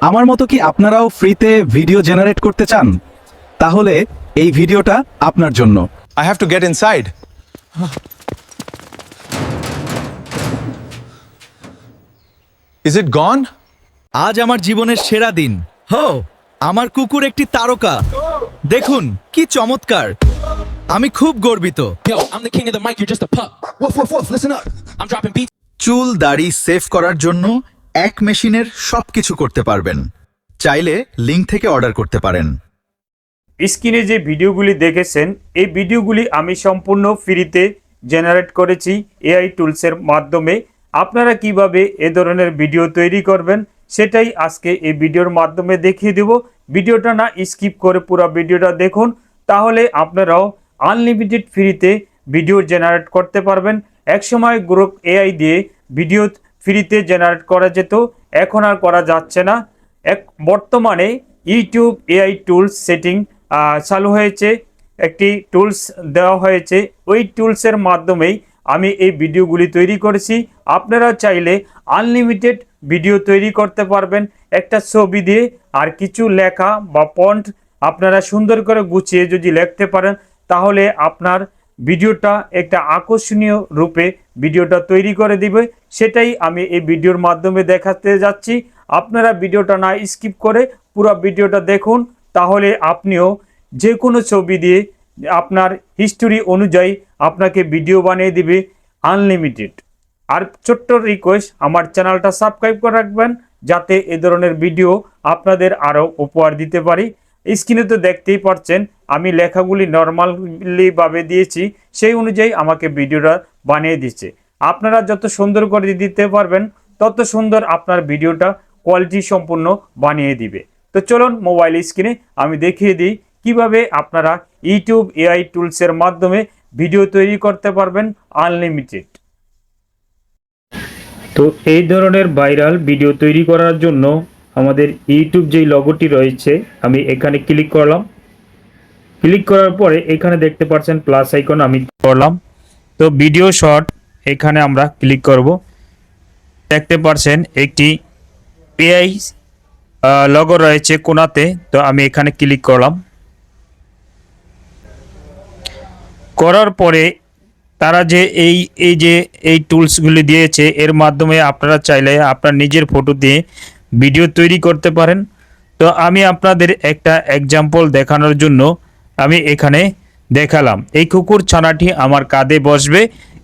আমার মতো কি আপনারাও ফ্রিতে ভিডিও জেনারেট করতে চান? তাহলে এই ভিডিওটা আপনার জন্য। I have to get inside. Is it gone? আজ আমার জীবনের সেরা দিন। আমার কুকুর একটি তারকা। দেখুন কি চমৎকার। আমি খুব গর্বিত। Yo, I'm the king of the mic, you're just a pup. Woof, listen up. I'm dropping beats. চুল দাড়ি সেভ করার জন্য এক মেশিনের সবকিছু করতে পারবেন। চাইলে লিংক থেকে অর্ডার করতে পারেন। স্ক্রিনে যে ভিডিওগুলি দেখেছেন এই ভিডিওগুলি আমি সম্পূর্ণ ফ্রিতে জেনারেট করেছি এআই টুলসের মাধ্যমে। আপনারা কিভাবে এ ধরনের ভিডিও তৈরি করবেন সেটাই আজকে এই ভিডিওর মাধ্যমে দেখিয়ে দেব। ভিডিওটা না স্কিপ করে পুরো ভিডিওটা দেখুন, তাহলে আপনারাও আনলিমিটেড ফ্রিতে ভিডিও জেনারেট করতে পারবেন। একসময় গ্রোক এআই দিয়ে ভিডিও ফ্রিতে জেনারেট করা যেত, এখন আর করা যাচ্ছে না। বর্তমানে ইউটিউব এআই টুলস সেটিং চালু হয়েছে, একটি টুলস দেওয়া হয়েছে। ওই টুলসের মাধ্যমেই আমি এই ভিডিওগুলি তৈরি করেছি। আপনারা চাইলে আনলিমিটেড ভিডিও তৈরি করতে পারবেন একটা ছবি দিয়ে, আর কিছু লেখা বা ফন্ট আপনারা সুন্দর করে গুছিয়ে যদি লিখতে পারেন তাহলে আপনার ভিডিওটা একটা আকর্ষণীয় রূপে ভিডিওটা তৈরি করে দিবে। সেটাই আমি এই ভিডিওর মাধ্যমে দেখাতে যাচ্ছি। আপনারা ভিডিওটা না স্কিপ করে পুরো ভিডিওটা দেখুন, তাহলে আপনিও যে কোনো ছবি দিয়ে আপনার হিস্টোরি অনুযায়ী আপনাকে ভিডিও বানিয়ে দিবে আনলিমিটেড। আর ছোট্ট রিকোয়েস্ট, আমার চ্যানেলটা সাবস্ক্রাইব করে রাখবেন যাতে এ ধরনের ভিডিও আপনাদের আরও উপহার দিতে পারি। স্ক্রিনে তো দেখতেই পাচ্ছেন আমি লেখাগুলি নর্মালিভাবে দিয়েছি, সেই অনুযায়ী আমাকে ভিডিওটা বানিয়ে দিচ্ছে। আপনারা যত সুন্দর করে দিতে পারবেন তত সুন্দর আপনার ভিডিওটা কোয়ালিটি সম্পূর্ণ বানিয়ে দিবে। তো চলুন মোবাইল স্ক্রিনে আমি দেখিয়ে দিই কিভাবে আপনারা ইউটিউব এআই টুলসের মাধ্যমে ভিডিও তৈরি করতে পারবেন আনলিমিটেড। তো এই ধরনের ভাইরাল ভিডিও তৈরি করার জন্য আমাদের ইউটিউব যেই লগোটি রয়েছে আমি এখানে ক্লিক করলাম। ক্লিক করার পরে এখানে দেখতে পাচ্ছেন প্লাস আইকন আমি করলাম। তো ভিডিও শর্ট এখানে আমরা ক্লিক করব। দেখতে পাচ্ছেন একটি এআই লগো রয়েছে কোণাতে, তো আমি এখানে ক্লিক করলাম। করার পরে তারা যে এই টুলসগুলি দিয়েছে এর মাধ্যমে আপনারা চাইলে আপনার নিজের ফটো দিয়ে ভিডিও তৈরি করতে পারেন। তো আমি আপনাদের একটা এক্সাম্পল দেখানোর জন্য আমি এখানে দেখালাম। এই কুকুর ছানাটি আমার কাঁধে বসবে,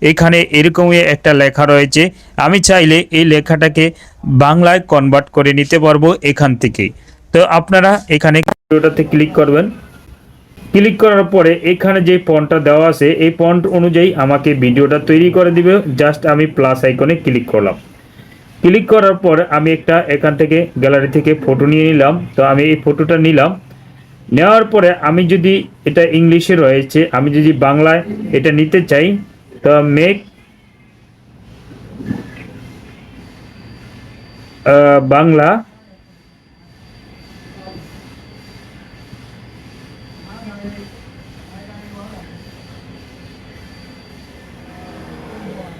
এখানে এরকমই একটা লেখা রয়েছে। আমি চাইলে এই লেখাটাকে বাংলায় কনভার্ট করে নিতে পারবো এখান থেকে। তো আপনারা এখানে ভিডিওটাতে ক্লিক করবেন। ক্লিক করার পরে এখানে যে ফন্টটা দেওয়া আছে এই ফন্ট অনুযায়ী আমাকে ভিডিওটা তৈরি করে দিবে। জাস্ট আমি প্লাস আইকনে ক্লিক করলাম। ক্লিক করার পর আমি একটা এখান থেকে গ্যালারি থেকে ফটো নিয়ে নিলাম। তো আমি এই ফটোটা নিলাম। নেওয়ার পরে আমি যদি এটা ইংলিশে রয়েছে, আমি যদি বাংলায় এটা নিতে চাই তো মেক বাংলা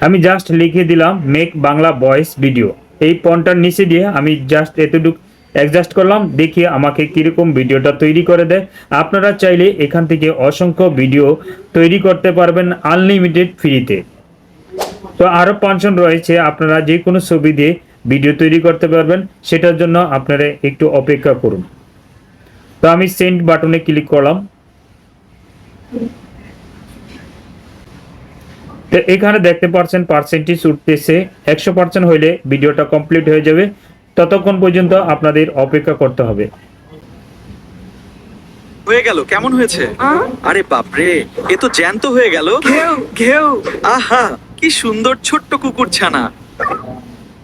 আমি জাস্ট লিখে দিলাম মেক বাংলা ভয়েস ভিডিও। এই ফন্টটার নিচে দিয়ে আমি জাস্ট এতটুকু অ্যাডজাস্ট করলাম, দেখি আমাকে কীরকম ভিডিওটা তৈরি করে দেয়। আপনারা চাইলে এখান থেকে অসংখ্য ভিডিও তৈরি করতে পারবেন আনলিমিটেড ফ্রিতে। তো আরও ফাংশন রয়েছে, আপনারা যে কোনো ছবি দিয়ে ভিডিও তৈরি করতে পারবেন, সেটার জন্য আপনারা একটু অপেক্ষা করুন। তো আমি সেন্ড বাটনে ক্লিক করলাম। তো এখানে দেখতে পাচ্ছেন পার্সেন্টেজ উঠতেছে, 100% হইলে ভিডিওটা কমপ্লিট হয়ে যাবে। ততক্ষণ পর্যন্ত আপনাদের অপেক্ষা করতে হবে। হয়ে গেল, কেমন হয়েছে? আরে বাপরে, এ তো জ্যান্ত হয়ে গেল। ঘেউ ঘেউ, আহা কি সুন্দর ছোট্ট কুকুর ছানা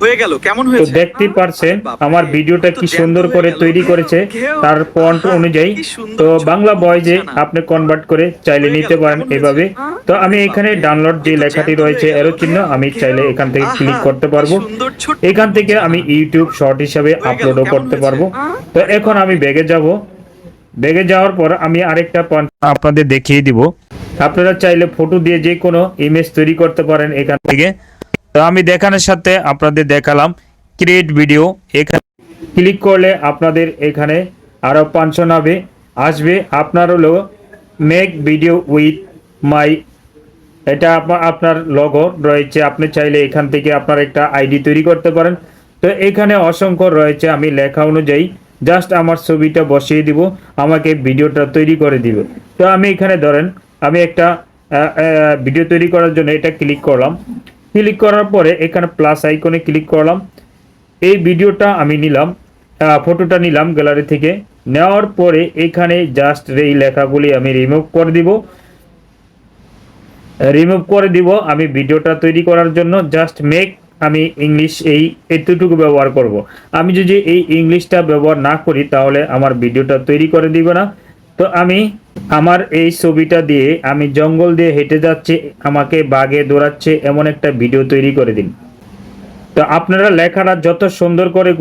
হয়ে গেল, কেমন তো হয়েছে? দেখতে পারছেন আমার ভিডিওটা কি সুন্দর করে তৈরি করেছে তার ফন্ট অনুযায়ী। তো বাংলা ভয়েসে আপনি কনভার্ট করে চাইলে নিতে পারেন এভাবে। তো আমি এখানে ডাউনলোড যে লেখাটি রয়েছে এরো চিহ্ন, আমি চাইলে এখান থেকে ক্লিক করতে পারবো। এখান থেকে আমি ইউটিউব শর্ট হিসাবে আপলোডও করতে পারবো। তো এখন আমি ব্যাগে যাব। ব্যাগে যাওয়ার পর আমি আরেকটা পয়েন্ট আপনাদের দেখিয়ে দিব। আপনারা চাইলে ফটো দিয়ে যে কোনো ইমেজ তৈরি করতে পারেন এখান থেকে। তো আমি দেখানোর সাথে আপনাদের দেখালাম ক্রিয়েট ভিডিও। এখানে ক্লিক করলে আপনাদের এখানে আরও ফাংশন আসবে আপনার হলো মেক ভিডিও উইথ মাই, এটা আপনার লগো রয়েছে। আপনি চাইলে এখান থেকে আপনার একটা আইডি তৈরি করতে পারেন। তো এখানে অসংখ্য রয়েছে, আমি লেখা অনুযায়ী জাস্ট আমার ছবিটা বসিয়ে দিব, আমাকে ভিডিওটা তৈরি করে দিবে। তো আমি এখানে ধরেন আমি একটা ভিডিও তৈরি করার জন্য এটা ক্লিক করলাম। ক্লিক করার পরে এখানে প্লাস আইকনে ক্লিক করলাম। এই ভিডিওটা আমি নিলাম, ফটোটা নিলাম গ্যালারি থেকে। নেওয়ার পরে এখানে জাস্ট এই লেখাগুলি আমি রিমুভ করে দিব। আমি ভিডিওটা তৈরি করার জন্য জাস্ট মেক, আমি ইংলিশ এতটুকু ব্যবহার করব। আমি যদি এই ইংলিশটা ব্যবহার না করি তাহলে আমার ভিডিওটা তৈরি করে দিবে না। তো আমি আমার এই ছবিটা দিয়ে আমি জঙ্গল দিয়ে হেঁটে যাচ্ছি, আমাকে বাঘে দৌড়াচ্ছে, এমন একটা ভিডিও তৈরি করে দিন। তো আপনারা লেখাটা যত সুন্দর করে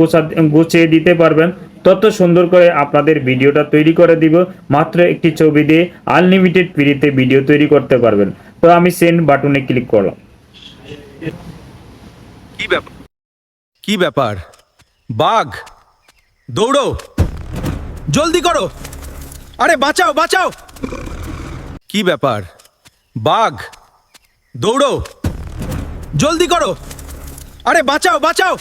গুছিয়ে দিতে পারবেন তত সুন্দর করে আপনাদের ভিডিওটা তৈরি করে দিব। মাত্র একটি ছবি দিয়ে আনলিমিটেড ফ্রিতে ভিডিও তৈরি করতে পারবেন। তো আমি সেন্ড বাটনে ক্লিক করলাম। কি ব্যাপার? বাঘ, দৌড়ো, জলদি করো, আরে বাঁচাও বাঁচাও। কি ব্যাপার? বাঘ, দৌড়ো, জলদি করো, আরে বাঁচাও বাঁচাও।